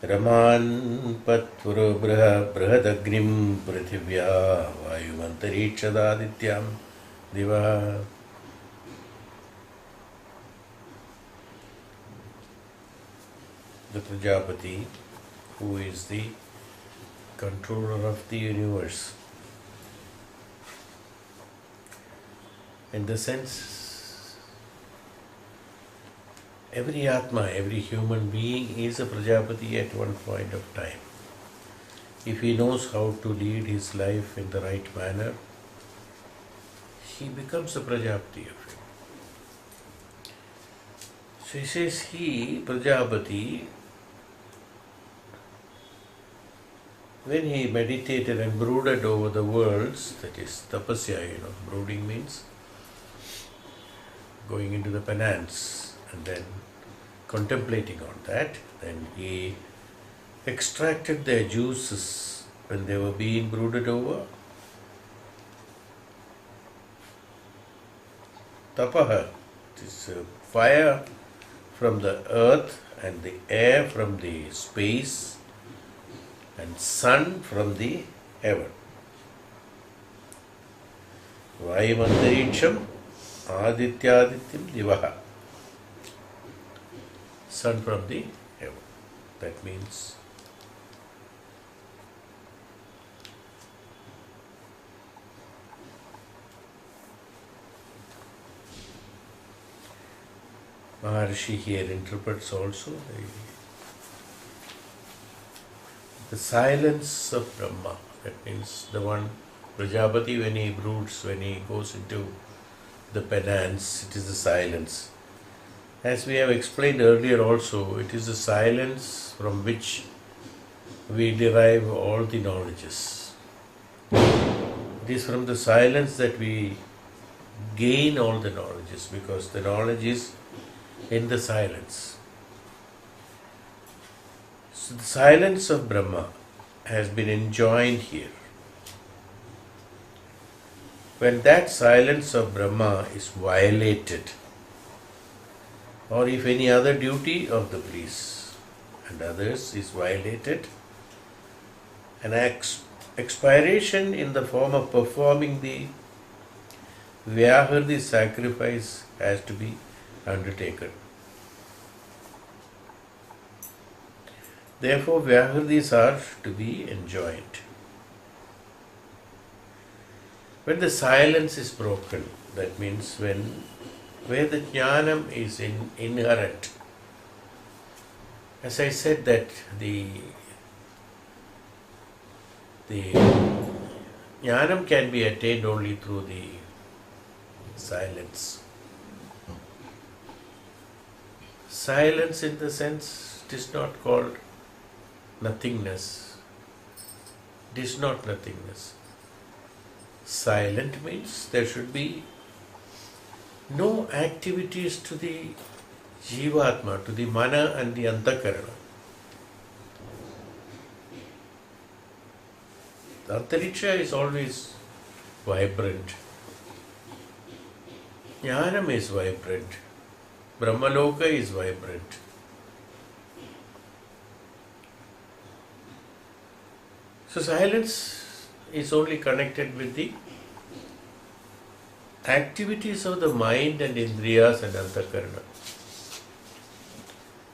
Raman patpuro brahadagnim prithivya vayumantarikshadadityam diva. The Prajapati, who is the controller of the universe. In the sense, every Atma, every human being is a Prajapati at one point of time. If he knows how to lead his life in the right manner, he becomes a Prajapati of him. So he says, he, Prajapati, when he meditated and brooded over the worlds, that is tapasya, brooding means going into the penance and then contemplating on that, then he extracted their juices when they were being brooded over. Tapaha, it is fire from the earth and the air from the space and sun from the heaven. Vayumantariksham adityadityam divaha. Sun from the heaven. That means Maharshi here interprets also the silence of Brahma. That means the one Prajapati, when he broods, when he goes into the penance, it is the silence. As we have explained earlier also, it is the silence from which we derive all the knowledges. It is from the silence that we gain all the knowledges, because the knowledge is in the silence. So the silence of Brahma has been enjoined here. When that silence of Brahma is violated, or if any other duty of the priests and others is violated, an expiration in the form of performing the Vyahriti sacrifice has to be undertaken. Therefore, Vyahritis are to be enjoined. When the silence is broken, that means where the jnanam is inherent. As I said, that the jnanam can be attained only through the silence. Silence in the sense, it is not called nothingness. It is not nothingness. Silent means there should be no activities to the Jivatma, to the Mana and the Antakarana. The Antariksha is always vibrant. Jnanam is vibrant. Brahmaloka is vibrant. So silence is only connected with the activities of the mind and indriyas and antakarana.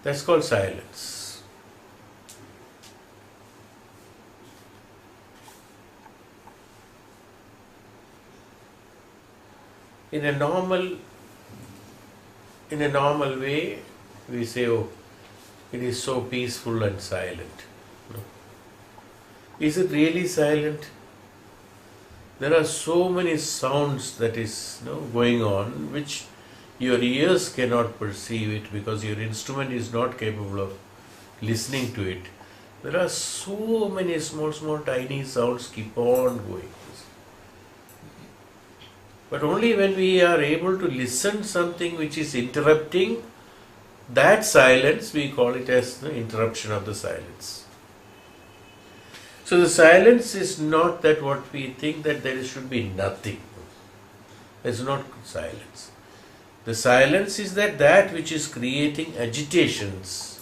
That's called silence. In a normal way, we say, oh, it is so peaceful and silent. No. Is it really silent? There are so many sounds that is going on which your ears cannot perceive it because your instrument is not capable of listening to it. There are so many small tiny sounds keep on going. But only when we are able to listen something which is interrupting that silence, we call it as the interruption of the silence. So the silence is not that what we think that there should be nothing. It's not silence. The silence is that which is creating agitations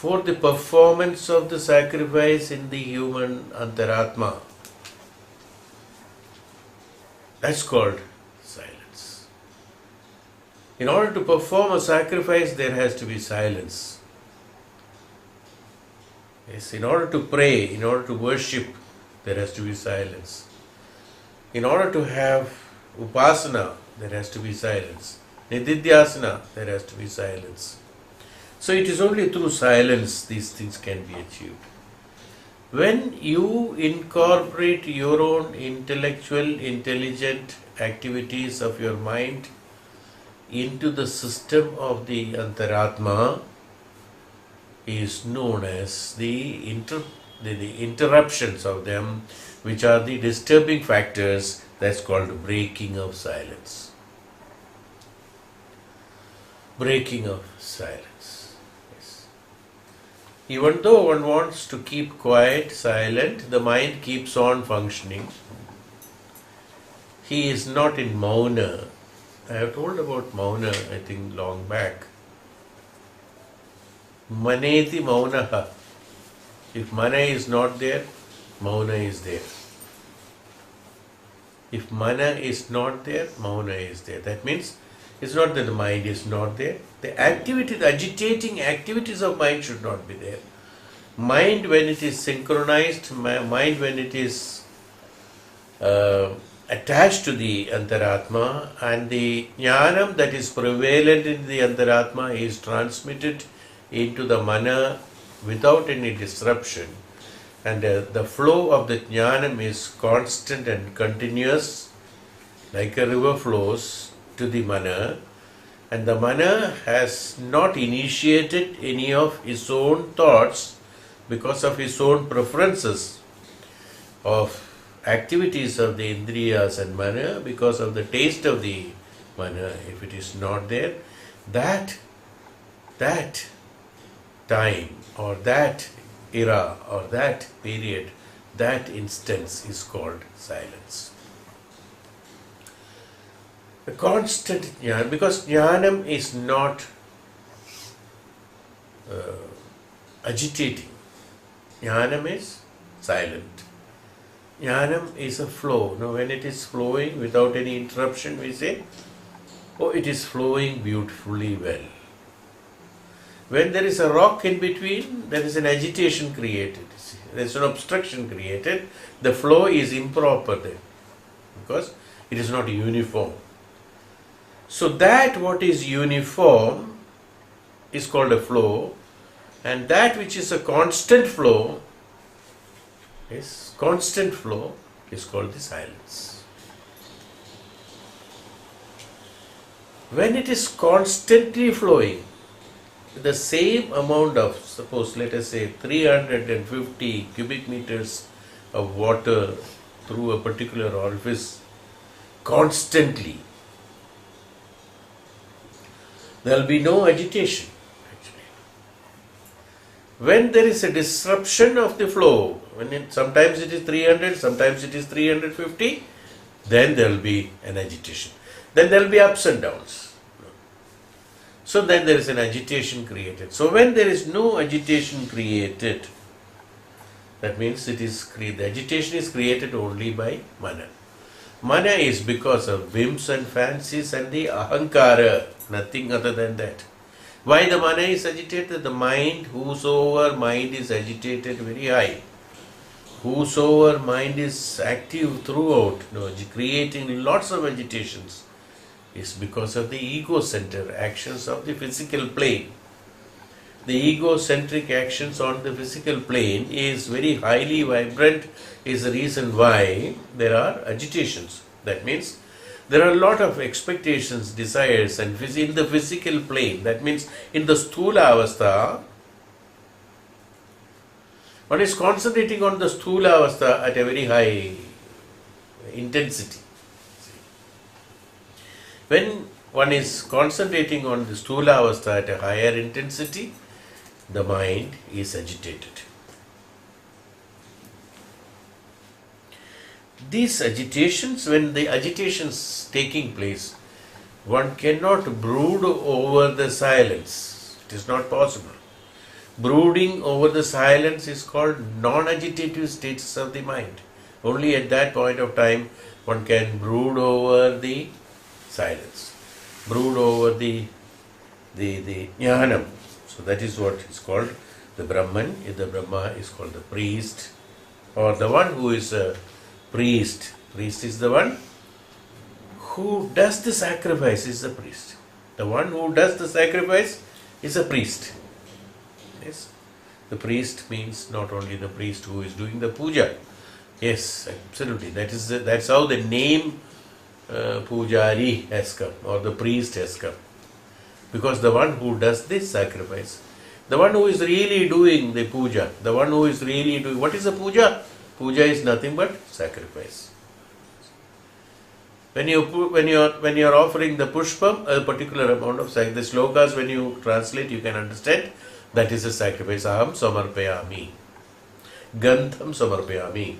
for the performance of the sacrifice in the human antaratma. That's called silence. In order to perform a sacrifice, there has to be silence. Yes, in order to pray, in order to worship, there has to be silence. In order to have upasana, there has to be silence. Nididhyasana, there has to be silence. So it is only through silence these things can be achieved. When you incorporate your own intellectual, intelligent activities of your mind into the system of the antaratma, is known as the interruptions of them, which are the disturbing factors. That's called breaking of silence. Breaking of silence. Yes. Even though one wants to keep quiet, silent, the mind keeps on functioning. He is not in mauna. I have told about mauna, I think, long back. Maneti maunaha. If mana is not there, mauna is there. If mana is not there, mauna is there. That means it's not that the mind is not there. The activity, the agitating activities of mind should not be there. Mind, when it is synchronized, mind when it is attached to the antaratma, and the jnanam that is prevalent in the antaratma is transmitted into the mana without any disruption, and the flow of the jnanam is constant and continuous, like a river flows to the mana, and the mana has not initiated any of his own thoughts because of his own preferences of activities of the indriyas and mana, because of the taste of the mana. If it is not there, that time or that era or that period, that instance is called silence. The constant jnana, because jnanam is not agitating. Jnanam is silent. Jnanam is a flow. Now, when it is flowing without any interruption, we say, oh, it is flowing beautifully well. When there is a rock in between, there is an agitation created. There is an obstruction created. The flow is improper there because it is not uniform. So that what is uniform is called a flow, and that which is a constant flow is called the silence. When it is constantly flowing, the same amount of, suppose let us say 350 cubic meters of water through a particular orifice constantly, there will be no agitation actually. When there is a disruption of the flow, sometimes it is 300, sometimes it is 350, then there will be an agitation. Then there will be ups and downs. So then there is an agitation created. So when there is no agitation created, that means the agitation is created only by mana. Mana is because of whims and fancies and the ahankara, nothing other than that. Why the mana is agitated? The mind, whosoever mind is agitated very high, whosoever mind is active throughout, creating lots of agitations, is because of the ego center actions of the physical plane. The egocentric actions on the physical plane is very highly vibrant, is the reason why there are agitations. That means there are a lot of expectations, desires and in the physical plane. That means in the sthula avastha, one is concentrating on the sthula avastha at a very high intensity. When one is concentrating on the sthula avastha at a higher intensity, the mind is agitated. These agitations, when the agitations taking place, one cannot brood over the silence. It is not possible. Brooding over the silence is called non-agitative states of the mind. Only at that point of time one can brood over the silence, brood over the jnanam. So that is what is called the Brahman. The Brahma is called the priest, or the one who is a priest. Priest is the one who does the sacrifice, is the priest. The one who does the sacrifice is a priest. Yes. The priest means not only the priest who is doing the puja. Yes, absolutely. That's how the name pujari has come, or the priest has come. Because the one who does this sacrifice, the one who is really doing the puja, the one who is really doing, what is a puja? Puja is nothing but sacrifice. When you are offering the pushpam, a particular amount of sacrifice, the slokas, when you translate, you can understand that is a sacrifice. Aham samarpayami, gandham samarpayami,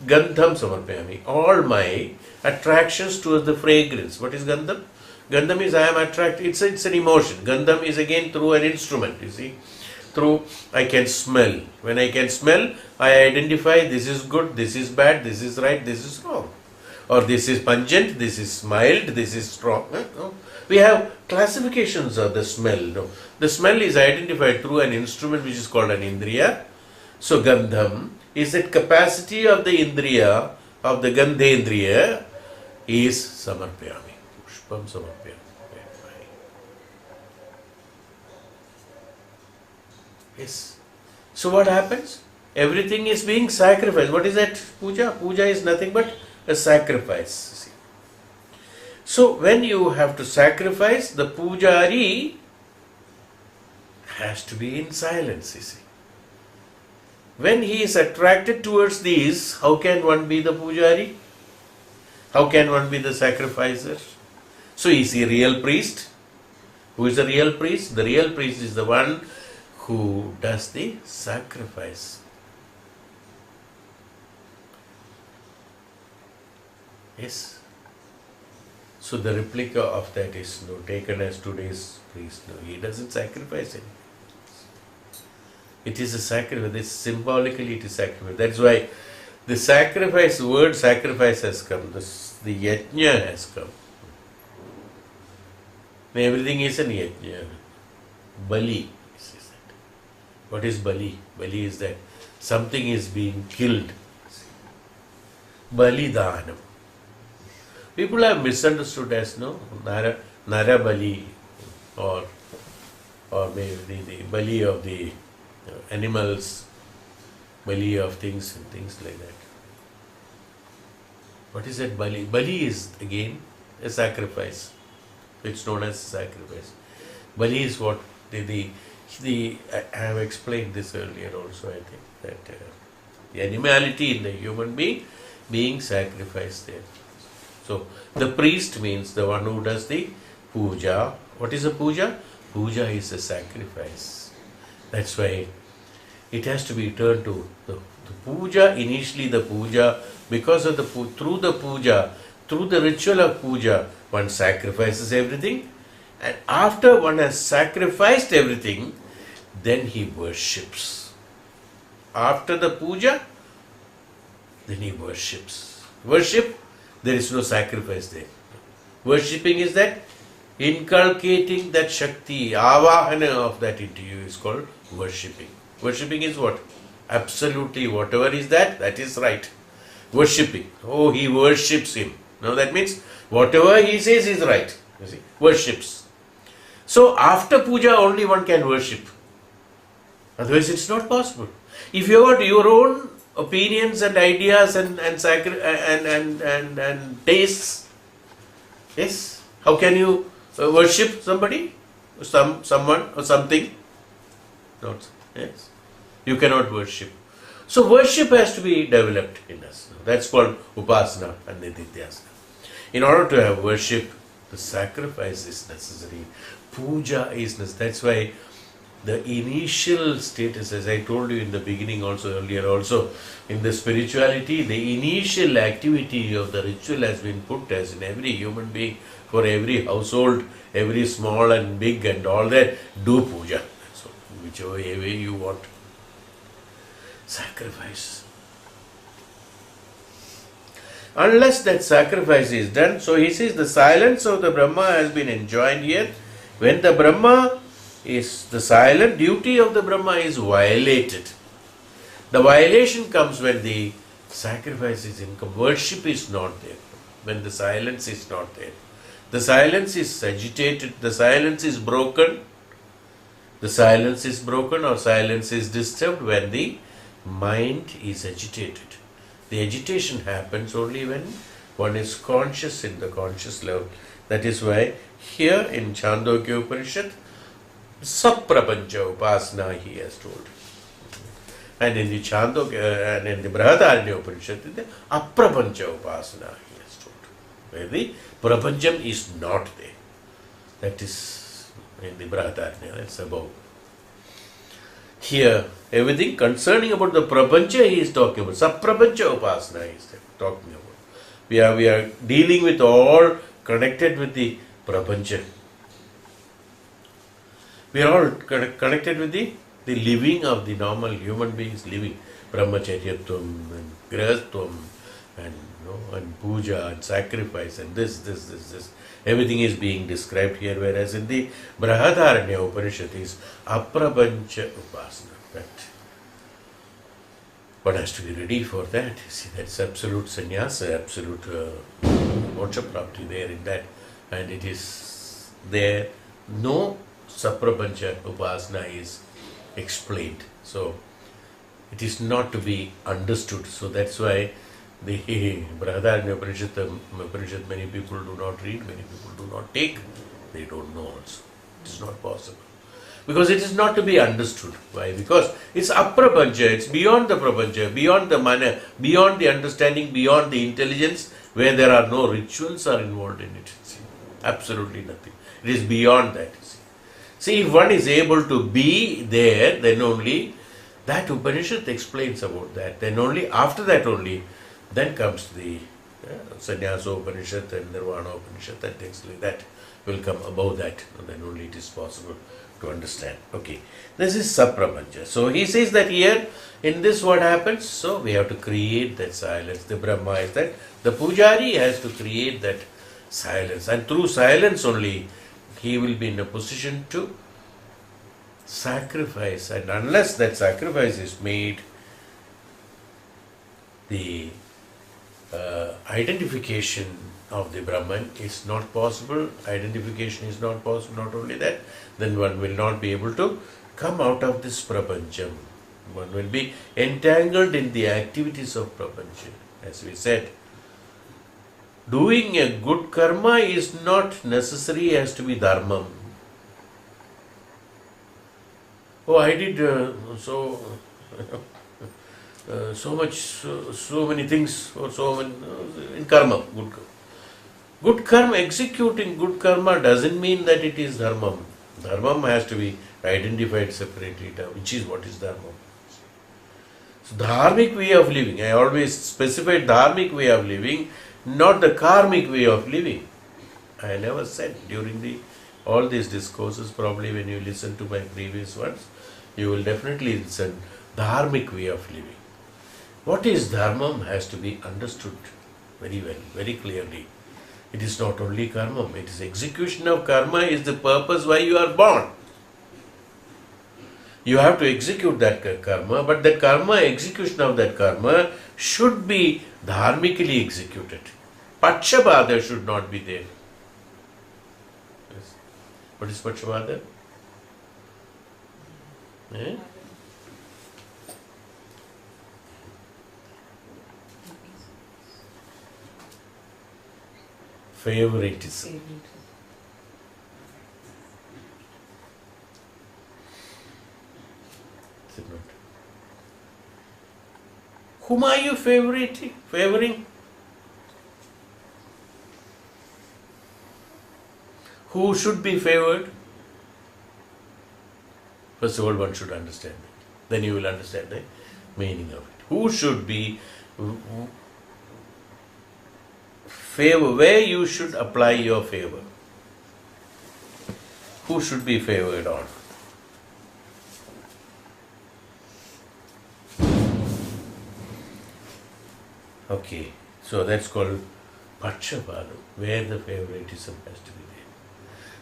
gandham samarpayami. All my attractions towards the fragrance. What is gandham? Gandham is I am attracted. It's an emotion. Gandham is again through an instrument. You see, through I can smell. When I can smell, I identify this is good, this is bad, this is right, this is wrong. Or this is pungent, this is mild, this is strong. No. We have classifications of the smell. No. The smell is identified through an instrument which is called an indriya. So gandham is that capacity of the indriya, of the gandhendriya, is samarpayami. Pushpam samarpayami. Yes. So what happens? Everything is being sacrificed. What is that puja? Puja is nothing but a sacrifice. See. So when you have to sacrifice, the pujari has to be in silence. You see. When he is attracted towards these, how can one be the pujari? How can one be the sacrificer? So is he a real priest? Who is the real priest? The real priest is the one who does the sacrifice. Yes. So the replica of that is taken as today's priest. No, he doesn't sacrifice anything. It is a sacrifice. Symbolically it is sacrifice. That's why the sacrifice, word sacrifice has come. The yajna has come. Everything is an yajna. Bali. What is Bali? Bali is that something is being killed. Balidanam. People have misunderstood as Nara Bali, or maybe the Bali of the animals, Bali of things and things like that. What is that Bali? Bali is again a sacrifice. It's known as sacrifice. Bali is what I have explained this earlier also, I think, that the animality in the human being sacrificed there. So, the priest means the one who does the puja. What is a puja? Puja is a sacrifice. That's why it has to be turned to the puja. Initially the puja, because of through the ritual of puja, one sacrifices everything. And after one has sacrificed everything, then he worships. After the puja, then he worships. Worship, there is no sacrifice there. Worshipping is that inculcating that Shakti, avahana of that into you is called worshipping. Worshipping is what? Absolutely whatever is that is right. Worshipping. Oh, he worships him. Now that means whatever he says is right. You see, worships. So after puja only one can worship. Otherwise it's not possible. If you have your own opinions and ideas and tastes, yes, how can you worship somebody, someone or something? Not, yes, you cannot worship. So worship has to be developed in us. That's called upasana and nididhyasana. In order to have worship, the sacrifice is necessary. Puja is necessary. That's why the initial status, as I told you in the beginning also, earlier also, in the spirituality, the initial activity of the ritual has been put as in every human being, for every household, every small and big and all that, do puja. So we whichever way you want. Sacrifice. Unless that sacrifice is done, so he says the silence of the Brahma has been enjoined here. When the Brahma is, the silent duty of the Brahma is violated. The violation comes when the sacrifice is incomplete, worship is not there, when the silence is not there. The silence is agitated, the silence is broken. The silence is broken or silence is disturbed when the mind is agitated. The agitation happens only when one is conscious in the conscious level. That is why here in Chhandogya Upanishad, Saprapancha Upasana he has told. And in the Chhandogya and in the Brihadaranya Upanishad, the Aprapancha Upasana he has told. Where the Prapancham is not there. That is in the Brihadaranya, that's above. Here, everything concerning about the Prapancha he is talking about. Saprapancha Upasana he is talking about. We are dealing with all connected with the Prapancha. We are all connected with the living of the normal human beings living. Brahmacharyatvam and Grihastvam and, and puja and sacrifice and this. Everything is being described here, whereas in the Brihadaranya Upanishad is Aprapancha Upasana. That one has to be ready for that. You see, that's absolute sannyasa, absolute moksha prapti there in that. And it is there, no Saprapancha Upasana is explained. So, it is not to be understood. So, that's why the Brihadaranya Upanishad, many people do not read, many people do not take, they don't know also. It is not possible. Because it is not to be understood. Why? Because it's aprapancha, it's beyond the prapancha, beyond the mana, beyond the understanding, beyond the intelligence, where there are no rituals are involved in it. See? Absolutely nothing. It is beyond that. See, if one is able to be there, then only that Upanishad explains about that. Then only, after that only, then comes the Sannyasa Upanishad and Nirvana Upanishad and things like that will come above that. And then only it is possible to understand. Okay, this is Saprapancha. So he says that here, in this what happens? So we have to create that silence. The Brahma is that. The Pujari has to create that silence. And through silence only, he will be in a position to sacrifice. And unless that sacrifice is made, the identification of the Brahman is not possible. Identification is not possible. Not only that, then one will not be able to come out of this Prapancham. One will be entangled in the activities of Prapancha. As we said, doing a good karma is not necessary has to be dharmam. Oh, I did so many things, or so many in karma, good karma. Good karma, executing good karma doesn't mean that it is dharmam. Dharmam has to be identified separately, which is what is dharmam. So, dharmic way of living, I always specify dharmic way of living, not the karmic way of living. I never said during all these discourses, probably when you listen to my previous ones, you will definitely listen dharmic way of living. What is dharmam has to be understood very well, very clearly. It is not only karma, it is execution of karma is the purpose why you are born. You have to execute that karma, but the karma, execution of that karma should be dharmically executed. Pakshabhada should not be there. Yes. What is Pakshabhada? Eh? Favoritism. Is it not? Whom are you favoring? Who should be favored? First of all, one should understand it. Then you will understand the meaning of it. Who should be favor, where you should apply your favor. Who should be favored on? Okay, so that's called Pakshapadam, where the favoritism has to be there.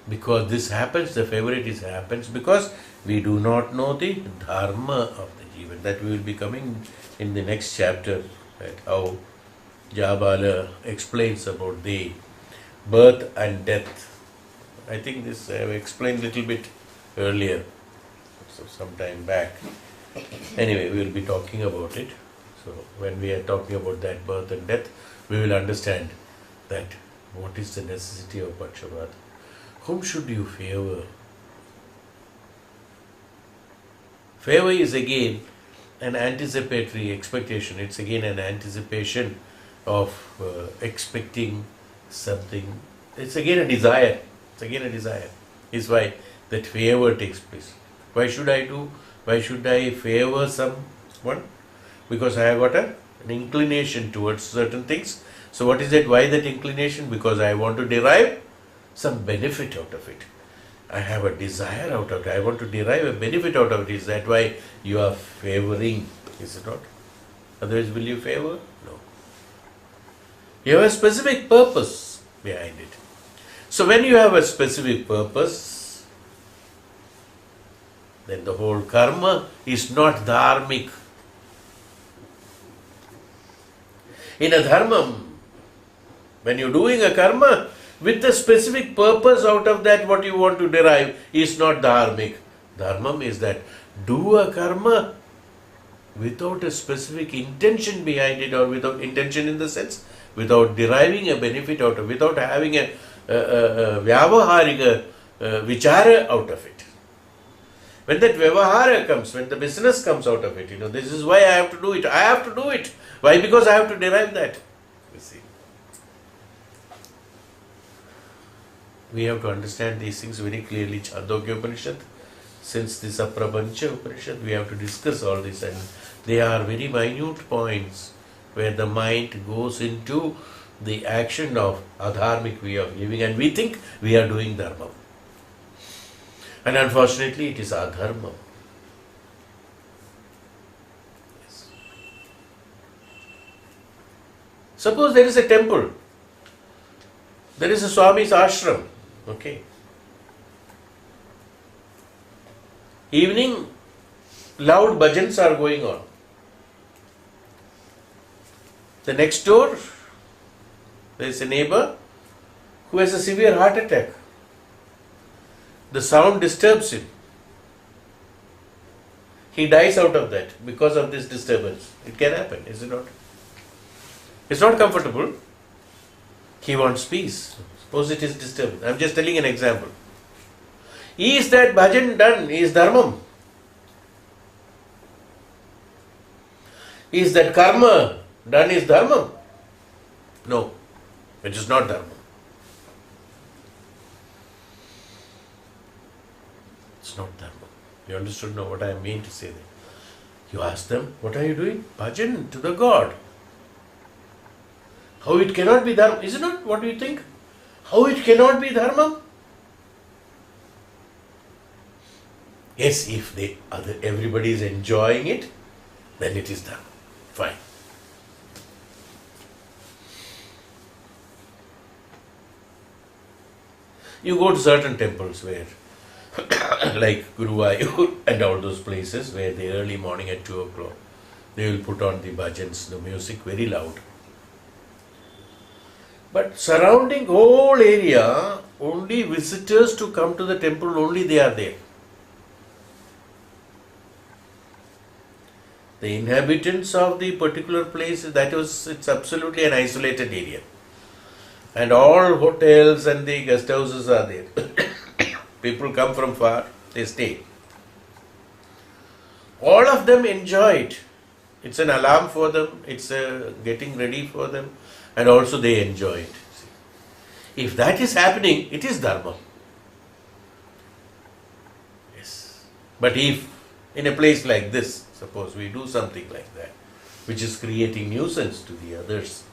Because this happens, the favoritism happens because we do not know the dharma of the jivan. That we will be coming in the next chapter, right? How Jabala explains about the birth and death. I think this I have explained a little bit earlier, so some time back. Anyway, we will be talking about it. So when we are talking about that birth and death, we will understand that what is the necessity of Pakshapada. Whom should you favor? Favor is again an anticipatory expectation. It's again an anticipation of expecting something. It's again a desire. It's again a desire. Is why that favor takes place. Why should I do? Why should I favor someone? Because I have got an inclination towards certain things. So what is that? Why that inclination? Because I want to derive some benefit out of it. I have a desire out of it. I want to derive a benefit out of it. Is that why you are favoring? Is it not? Otherwise, will you favor? No. You have a specific purpose behind it. So when you have a specific purpose, then the whole karma is not dharmic. In a dharmam, when you're doing a karma with a specific purpose out of that, what you want to derive is not dharmic. Dharmam is that do a karma without a specific intention behind it, or without intention in the sense, without deriving a benefit out of it, without having a vyavaharika vichara out of it. When that vyavahara comes, when the business comes out of it, this is why I have to do it. I have to do it. Why? Because I have to derive that. You see. We have to understand these things very clearly. Chhandogya Upanishad, since this Aprapancha Upanishad, we have to discuss all this, and they are very minute points where the mind goes into the action of adharmic way of living, and we think we are doing dharma. And unfortunately, it is adharma. Yes. Suppose there is a temple, there is a Swami's ashram, okay. Evening, loud bhajans are going on. The next door, there is a neighbor who has a severe heart attack. The sound disturbs him. He dies out of that because of this disturbance. It can happen, is it not? It's not comfortable. He wants peace. Suppose it is disturbance. I am just telling an example. Is that bhajan done? Is dharmam? Is that karma done? Is dharmam? No, it is not dharma. It's not dharma. You understood now what I mean to say there? You ask them, what are you doing? Bhajan to the God. How it cannot be dharma? Is it not? What do you think? How it cannot be dharma? Yes, if everybody is enjoying it, then it is dharma. Fine. You go to certain temples where, like Guruvayur and all those places where the early morning at 2 o'clock, they will put on the bhajans, the music very loud. But surrounding whole area, only visitors to come to the temple, only they are there. The inhabitants of the particular place, it's absolutely an isolated area. And all hotels and the guest houses are there. People come from far, they stay. All of them enjoy it. It's an alarm for them, it's getting ready for them, and also they enjoy it. If that is happening, it is dharma. Yes. But if in a place like this, suppose we do something like that, which is creating nuisance to the others,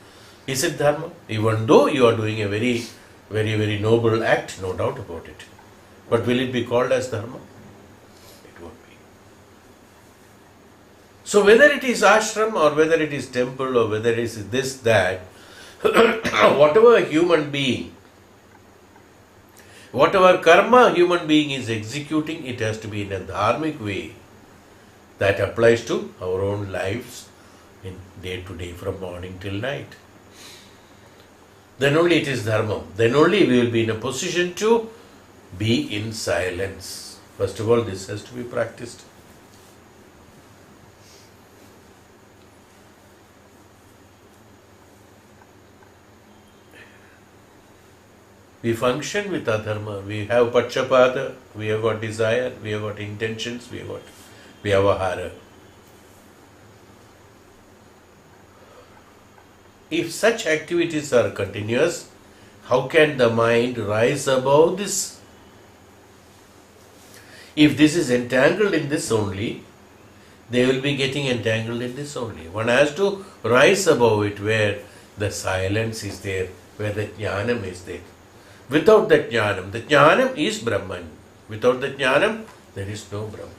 is it dharma? Even though you are doing a very, very, very noble act, no doubt about it. But will it be called as dharma? It won't be. So whether it is ashram or whether it is temple or whether it is this, that, whatever human being, whatever karma human being is executing, it has to be in a dharmic way that applies to our own lives in day to day from morning till night. Then only it is dharma. Then only we will be in a position to be in silence. First of all, this has to be practiced. We function with adharma. We have pakshapada, we have got desire, we have got intentions, we have got vyavahara. If such activities are continuous, how can the mind rise above this? If this is entangled in this only, they will be getting entangled in this only. One has to rise above it where the silence is there, where the jnanam is there. Without that jnanam, the jnanam is Brahman. Without the jnanam, there is no Brahman.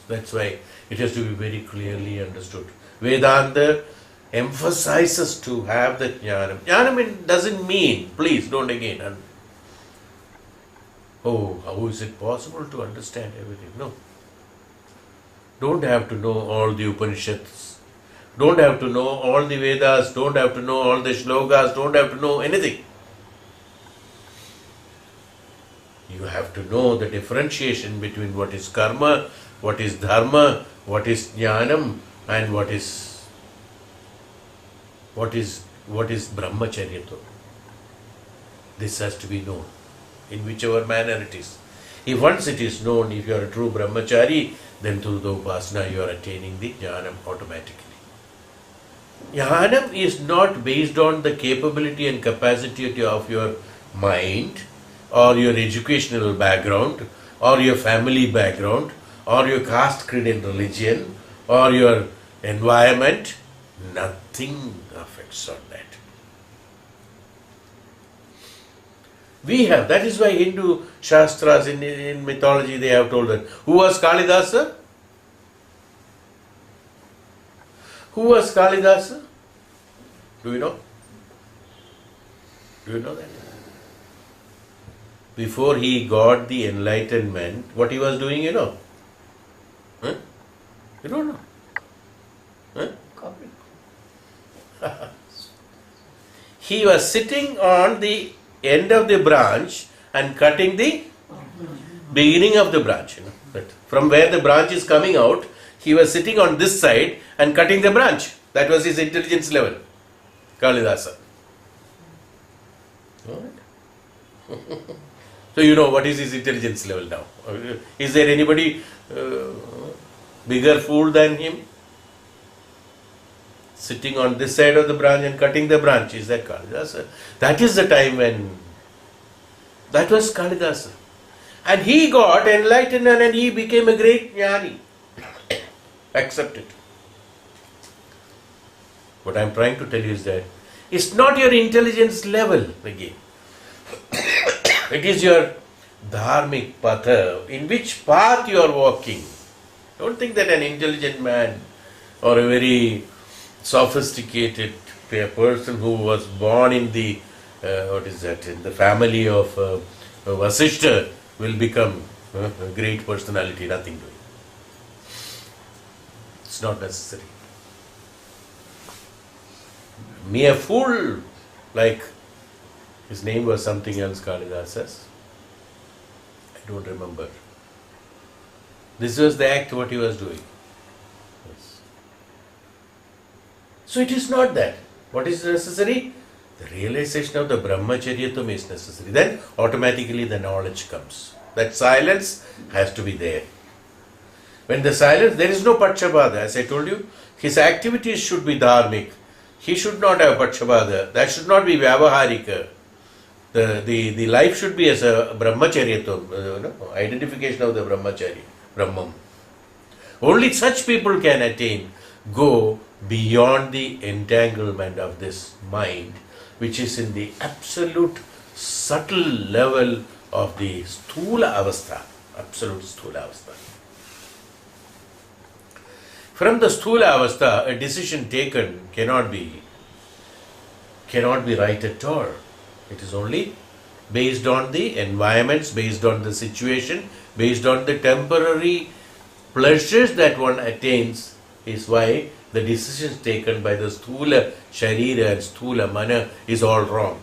That's why it has to be very clearly understood. Vedanta emphasizes to have the jnanam. Jnanam doesn't mean, please don't again, oh, how is it possible to understand everything? No. Don't have to know all the Upanishads. Don't have to know all the Vedas. Don't have to know all the shlokas. Don't have to know anything. You have to know the differentiation between what is karma, what is dharma, what is jnanam, and what is brahmacharya. This has to be known in whichever manner it is. If once it is known, if you are a true brahmachari, then through the upasana you are attaining the jnanam automatically. Jnanam is not based on the capability and capacity of your mind or your educational background or your family background or your caste, creed and religion or your environment. Nothing affects on that. We have, that is why Hindu Shastras in mythology they have told that. Who was Kalidasa? Who was Kalidasa? Do you know? Do you know that? Before he got the enlightenment, what he was doing, you know? Huh? You don't know? Huh? He was sitting on the end of the branch and cutting the beginning of the branch. You know, that from where the branch is coming out, he was sitting on this side and cutting the branch. That was his intelligence level. Kalidasa. So you know what is his intelligence level now. Is there anybody bigger fool than him? Sitting on this side of the branch and cutting the branch. Is that Kalidasa? That is the time when that was Kalidasa. And he got enlightened and he became a great jnani. Accept it. What I am trying to tell you is that it's not your intelligence level again. It is your dharmic patha, in which path you are walking. Don't think that an intelligent man or a very sophisticated person who was born in the in the family of Vasishta will become a great personality. Nothing doing. It's not necessary. Mere fool, like his name was something else, Kalidas says. I don't remember. This was the act what he was doing. Yes. So it is not that. What is necessary? The realization of the brahmacharyatum is necessary. Then automatically the knowledge comes. That silence has to be there. When the silence, there is no pakshabada. As I told you, his activities should be dharmic. He should not have pakshabada. That should not be vyavaharika. The life should be as a brahmacharyatum, identification of the brahmachari, brahmam. Only such people can attain, go beyond the entanglement of this mind, which is in the absolute subtle level of the sthula avastha. absolute sthula avastha. From the sthula avastha, a decision taken cannot be right at all. It is only based on the environments, based on the situation, based on the temporary pleasures that one attains, is why the decisions taken by the sthula sharira and sthula mana is all wrong.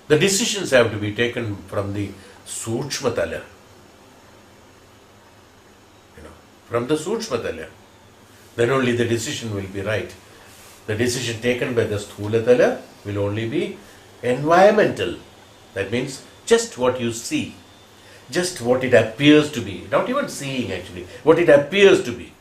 The decisions have to be taken from the sukshma tala. From the sukshma tala. Then only the decision will be right. The decision taken by the sthula tala will only be environmental. That means just what you see, just what it appears to be. Not even seeing actually, what it appears to be.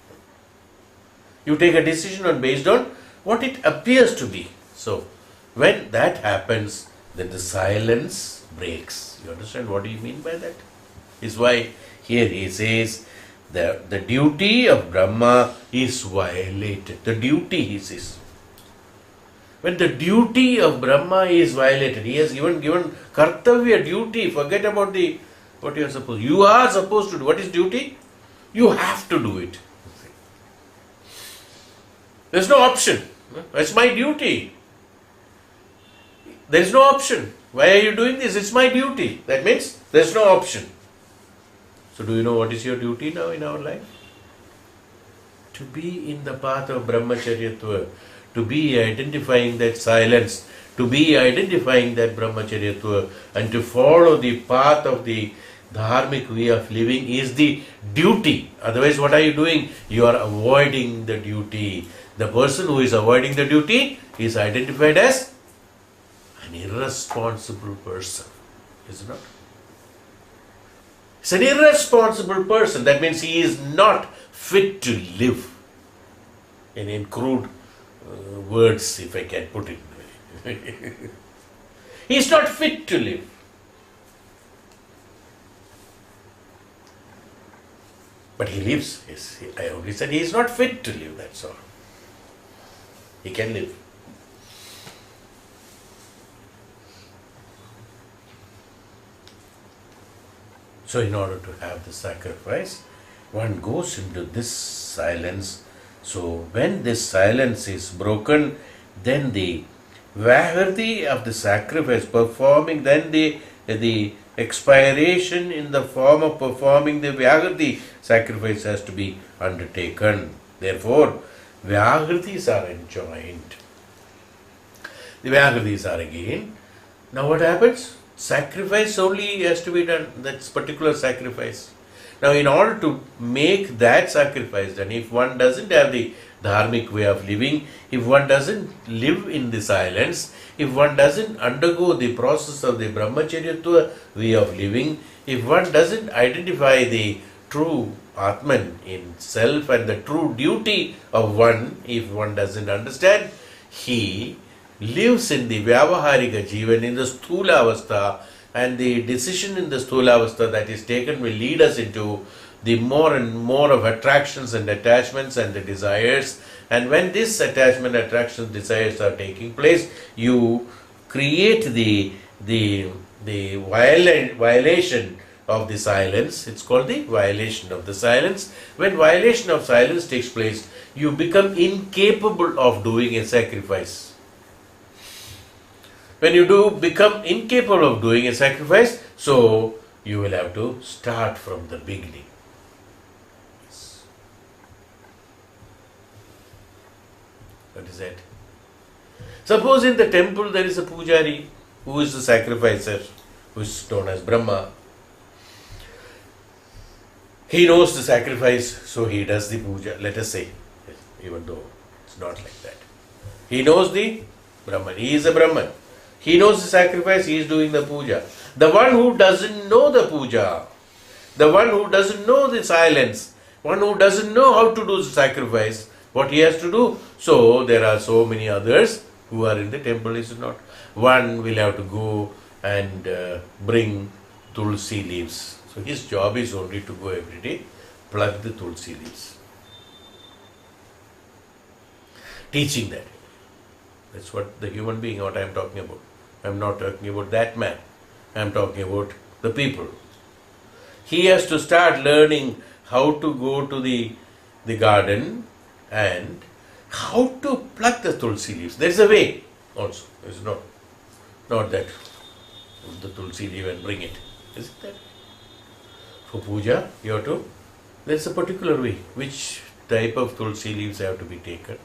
You take a decision based on what it appears to be. So when that happens, then the silence breaks. You understand what do you mean by that? Is why here he says the duty of Brahma is violated. The duty, he says. When the duty of Brahma is violated, he has even given kartavya, duty. Forget about what you are supposed to do. You are supposed to do. What is duty? You have to do it. There is no option. It's my duty. There is no option. Why are you doing this? It's my duty. That means there is no option. So do you know what is your duty now in our life? To be in the path of brahmacharyatva, to be identifying that silence, to be identifying that brahmacharyatva, and to follow the path of the dharmic way of living is the duty. Otherwise, what are you doing? You are avoiding the duty. The person who is avoiding the duty is identified as an irresponsible person, is it not? It's an irresponsible person. That means he is not fit to live. In crude words, if I can put it. He is not fit to live. But he lives. I only said he is not fit to live, that's all. He can live. So in order to have the sacrifice, one goes into this silence. So when this silence is broken, then the vaharti of the sacrifice performing, then the expiration in the form of performing the vaharti sacrifice has to be undertaken. Therefore, vahartis are enjoined. The vahartis are again. Now what happens? Sacrifice only has to be done, that's particular sacrifice. Now in order to make that sacrifice, then if one doesn't have the dharmic way of living, if one doesn't live in the silence, if one doesn't undergo the process of the brahmacharyatva way of living, if one doesn't identify the true Atman in self and the true duty of one, if one doesn't understand, he lives in the vyavaharika jivan, in the sthula avastha, and the decision in the sthula avastha that is taken will lead us into the more and more of attractions and attachments and the desires. And when this attachment, attractions, desires are taking place, you create the violation of the silence. It's called the violation of the silence. When violation of silence takes place, you become incapable of doing a sacrifice. When you do become incapable of doing a sacrifice, so you will have to start from the beginning. Yes. What is that? Suppose in the temple there is a pujari who is the sacrificer, who is known as Brahma. He knows the sacrifice, so he does the puja, let us say, even though it's not like that. He knows the Brahman, he is a Brahman. He knows the sacrifice, he is doing the puja. The one who doesn't know the puja, the one who doesn't know the silence, one who doesn't know how to do the sacrifice, what he has to do. So there are so many others who are in the temple, is it not? One will have to go and bring tulsi leaves. So his job is only to go every day, plug the tulsi leaves. Teaching that. That's what the human being, what I am talking about. I am not talking about that man. I am talking about the people. He has to start learning how to go to the garden and how to pluck the tulsi leaves. There is a way also. It's not that the tulsi leaf and bring it. Is it that? For puja, you have to, there is a particular way. Which type of tulsi leaves have to be taken.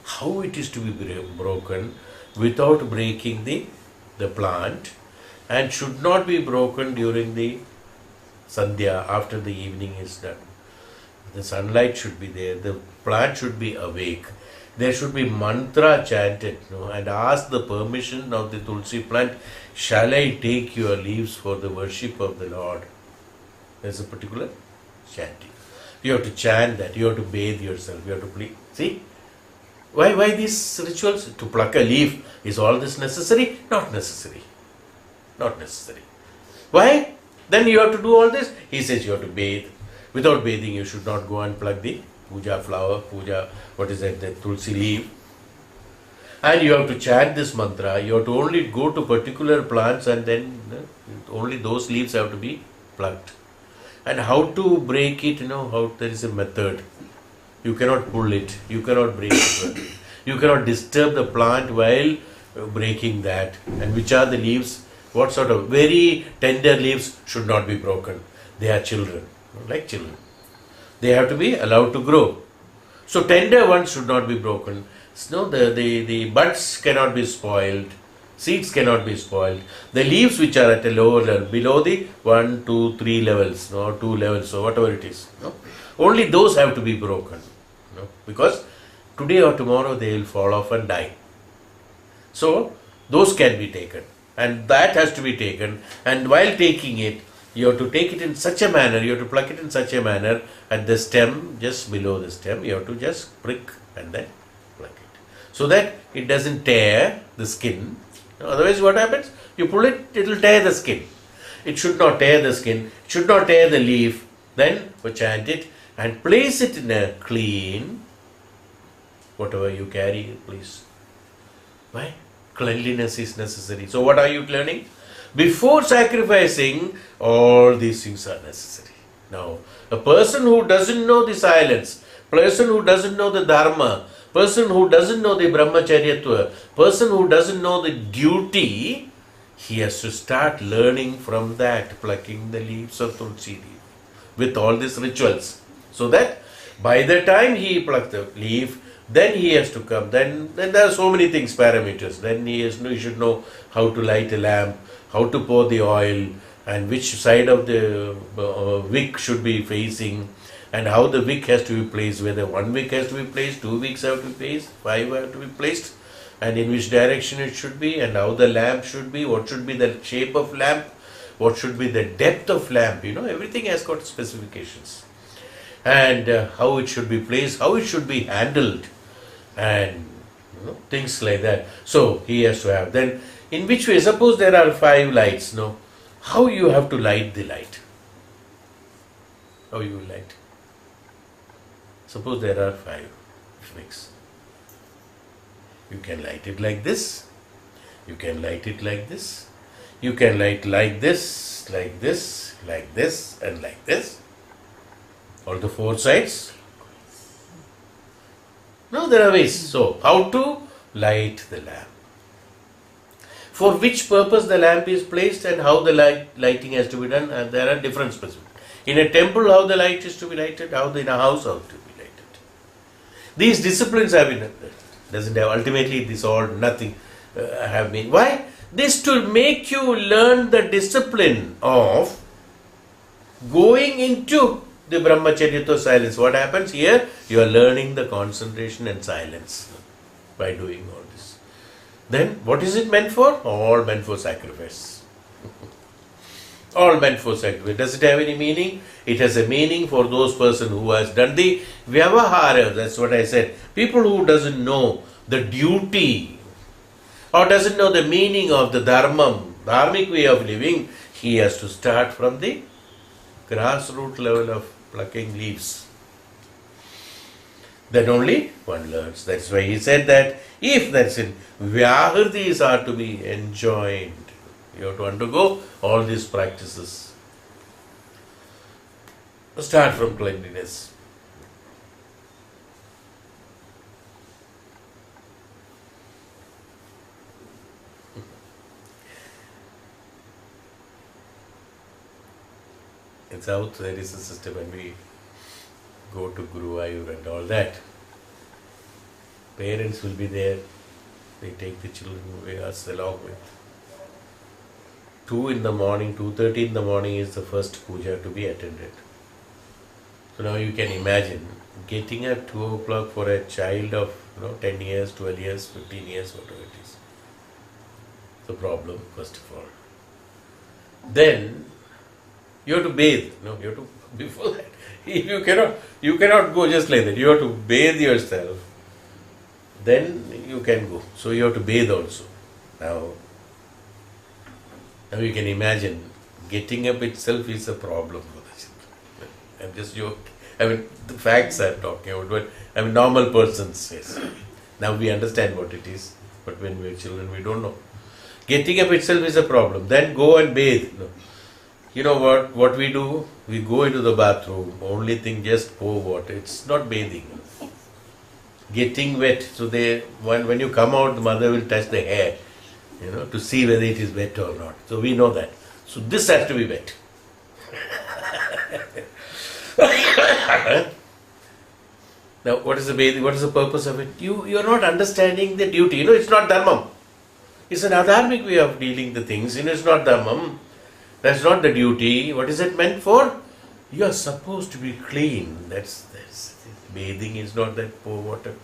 How it is to be broken without breaking the plant, and should not be broken during the sandhya, after the evening is done. The sunlight should be there, the plant should be awake, there should be mantra chanted, and ask the permission of the tulsi plant, shall I take your leaves for the worship of the Lord? There is a particular chanting. You have to chant that, you have to bathe yourself, you have to please. See? Why these rituals? To pluck a leaf, is all this necessary? Not necessary. Not necessary. Why? Then you have to do all this? He says you have to bathe. Without bathing, you should not go and pluck the puja flower, the tulsi leaf. And you have to chant this mantra. You have to only go to particular plants, and then only those leaves have to be plucked. And how to break it, how there is a method. You cannot pull it, you cannot break it. You cannot disturb the plant while breaking that. And which are the leaves? What sort of very tender leaves should not be broken. They are children, like children. They have to be allowed to grow. So tender ones should not be broken. So the buds cannot be spoiled. Seeds cannot be spoiled. The leaves which are at a lower level, below the 1, 2, 3 levels, or 2 levels, or whatever it is, only those have to be broken. Because today or tomorrow they will fall off and die. So those can be taken, and that has to be taken. And while taking it, you have to take it in such a manner, you have to pluck it in such a manner at the stem, just below the stem, you have to just prick and then pluck it, so that it doesn't tear the skin. Otherwise what happens? You pull it, it will tear the skin. It should not tear the skin, it should not tear the leaf. Then chant it and place it in a clean, whatever you carry, please. Why? Cleanliness is necessary. So what are you learning? Before sacrificing, all these things are necessary. Now, a person who doesn't know the silence, person who doesn't know the dharma, person who doesn't know the brahmacharyatva, person who doesn't know the duty, he has to start learning from that, plucking the leaves of tulsi leaf with all these rituals. So that by the time he plucks the leaf, then he has to come. Then there are so many things, parameters. Then he should know how to light a lamp, how to pour the oil, and which side of the wick should be facing, and how the wick has to be placed, whether 1 wick has to be placed, 2 wicks have to be placed, 5 have to be placed, and in which direction it should be, and how the lamp should be, what should be the shape of lamp, what should be the depth of lamp, everything has got specifications. And how it should be placed, how it should be handled, and things like that. So he has to have. Then in which way? Suppose there are 5 lights, how you have to light the light? How you will light? Suppose there are 5 wicks. You can light it like this. You can light it like this. You can light like this, like this, like this, and like this. All the 4 sides. No, there are ways. So, how to light the lamp? For which purpose the lamp is placed and how the lighting has to be done, and there are different specifics. In a temple, how the light is to be lighted, how in a house, how to be lighted. These disciplines have been, doesn't have, ultimately this all nothing have been. Why? This to make you learn the discipline of going into the brahmacharya silence. What happens here? You are learning the concentration and silence by doing all this. Then what is it meant for? All meant for sacrifice. All meant for sacrifice. Does it have any meaning? It has a meaning for those person who has done the vyavahara. That's what I said. People who doesn't know the duty or doesn't know the meaning of the dharmic way of living, he has to start from the grassroots level of plucking leaves. Then only one learns. That's why he said that if that's in Vyahritis are to be enjoined, You have to undergo all these practices. Start from cleanliness. In South, there is a system when we go to Guruvayur and all that. Parents will be there. They take the children away us along with. 2 in the morning, 2:30 in the morning is the first puja to be attended. So now you can imagine getting at 2 o'clock for a child of 10 years, 12 years, 15 years, whatever it is. The problem, first of all. Then you have to bathe. No, you have to before that. You cannot go just like that. You have to bathe yourself. Then you can go. So you have to bathe also. Now you can imagine getting up itself is a problem for the children. I'm just joking. I mean, the facts I'm talking about. But normal person says. Now we understand what it is. But when we're children, we don't know. Getting up itself is a problem. Then go and bathe. No. You know what we do? We go into the bathroom. Only thing, just pour water. It's not bathing. Getting wet. So when you come out, the mother will touch the hair, to see whether it is wet or not. So we know that. So this has to be wet. Now, what is the bathing? What is the purpose of it? You are not understanding the duty. It's not dharmam. It's an adharmic way of dealing the things. It's not dharmam. That's not the duty. What is it meant for? You are supposed to be clean. That's bathing is not that pour water.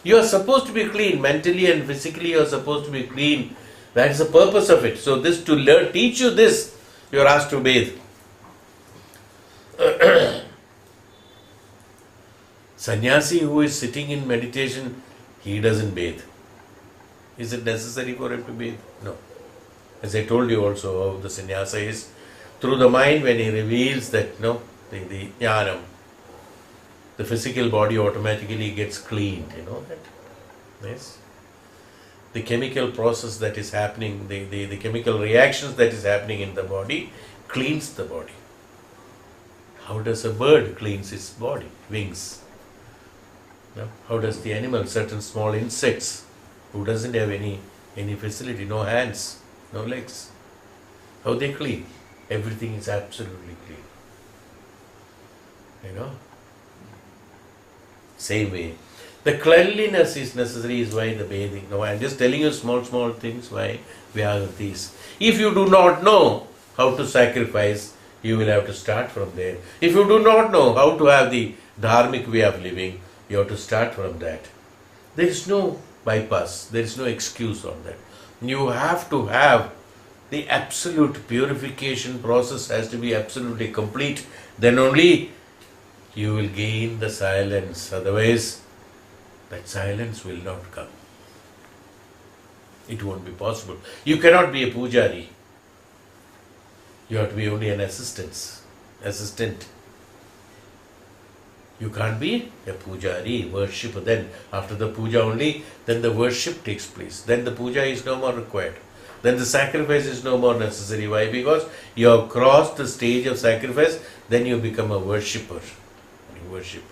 You are supposed to be clean. Mentally and physically you are supposed to be clean. That is the purpose of it. So this to teach you this, you are asked to bathe. Sannyasi who is sitting in meditation, he doesn't bathe. Is it necessary for him to bathe? No. As I told you also, how the sannyasa is through the mind when he reveals that the jnanam, the physical body automatically gets cleaned. You know that? Yes. The chemical process that is happening, the chemical reactions that is happening in the body cleans the body. How does a bird cleanse its body? Wings. No? How does the animal, certain small insects who doesn't have any facility, no hands, no legs, how they clean? Everything is absolutely clean. Same way. The cleanliness is necessary is why the bathing. Now I am just telling you small things why we have these. If you do not know how to sacrifice, you will have to start from there. If you do not know how to have the dharmic way of living, you have to start from that. There is no bypass. There is no excuse on that. You have to have the absolute purification process has to be absolutely complete. Then only you will gain the silence. Otherwise, that silence will not come. It won't be possible. You cannot be a pujari. You have to be only an assistant. You can't be a pujari, worshipper. Then after the puja only, then the worship takes place. Then the puja is no more required. Then the sacrifice is no more necessary. Why? Because you have crossed the stage of sacrifice, then you become a worshipper. You worship.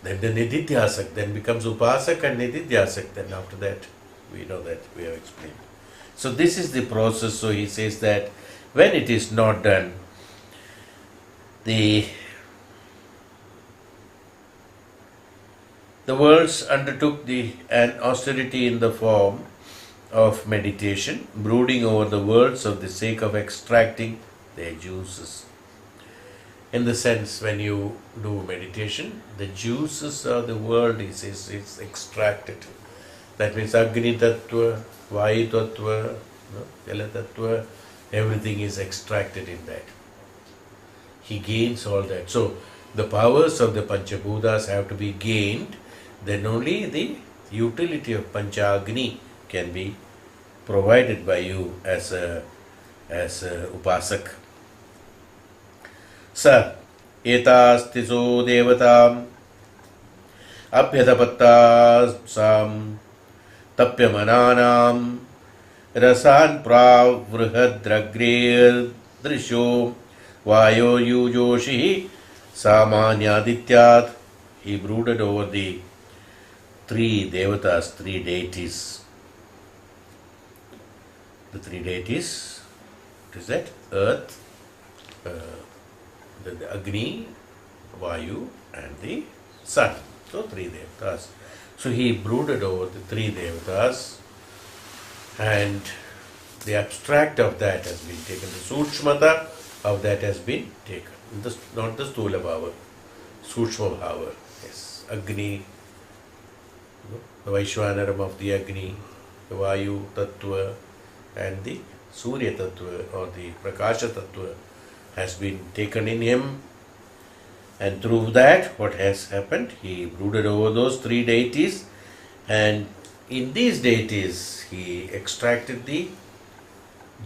Then the nididhyasak, then becomes upasak and nididhyasak. Then after that, we know that, we have explained. So this is the process. So he says that when it is not done, the worlds undertook an austerity in the form of meditation, brooding over the worlds for the sake of extracting their juices. In the sense, when you do meditation, the juices of the world is extracted. That means Agni Tattva, Vayu Tattva, Jala Tattva, everything is extracted in that. He gains all that. So, the powers of the Panchabhutas have to be gained, then only the utility of Panchagni can be provided by you as a upasak. Sa etastiso devatam abhyatapattasam tapyamananam Rasan pravrihadragre drisho vayo yujoshi samanyadityat. He brooded over the three devatas, three deities. The three deities, what is that? Earth, the Agni, Vayu and the sun. So three devatas. So he brooded over the three devatas, and the abstract of that has been taken. The Sukshmata of that has been taken. Not the Stula Bhava, Sukshma Bhava. Yes. Agni, the Vaishwanaram of the Agni, the Vayu Tattva, and the Surya Tattva or the Prakasha Tattva has been taken in him. And through that, what has happened? He brooded over those three deities, and in these deities, he extracted the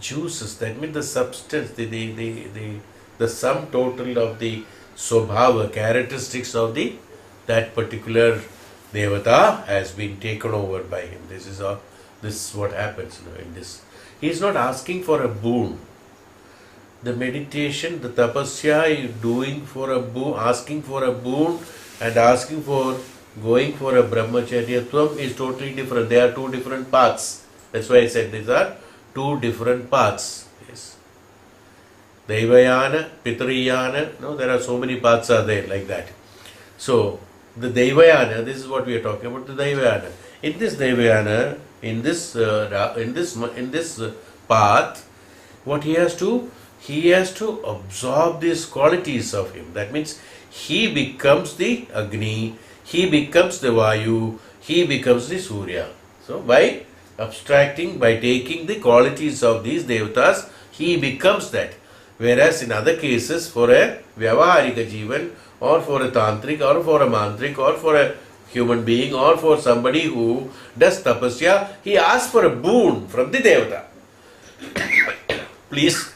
juices, that means the substance, the sum total of the Swabhava, characteristics of that particular Devata has been taken over by him. This is what happens in this. He is not asking for a boon. The meditation, the tapasya is doing for a boon, asking for a boon and asking for going for a brahmacharyatvam is totally different. They are two different paths. That's why I said these are two different paths. Yes. Devayana, Pitriyana, no, there are so many paths are there like that. So, the Devayana, this is what we are talking about, the Devayana. In this Devayana, in this path, what he has to absorb these qualities of him. That means he becomes the Agni, he becomes the Vayu, he becomes the Surya. So by abstracting, by taking the qualities of these devatas, he becomes that. Whereas in other cases, for a Vyavaharika Jivan, or for a Tantrik, or for a Mantrik, or for a human being, or for somebody who does tapasya, he asks for a boon from the devata. Please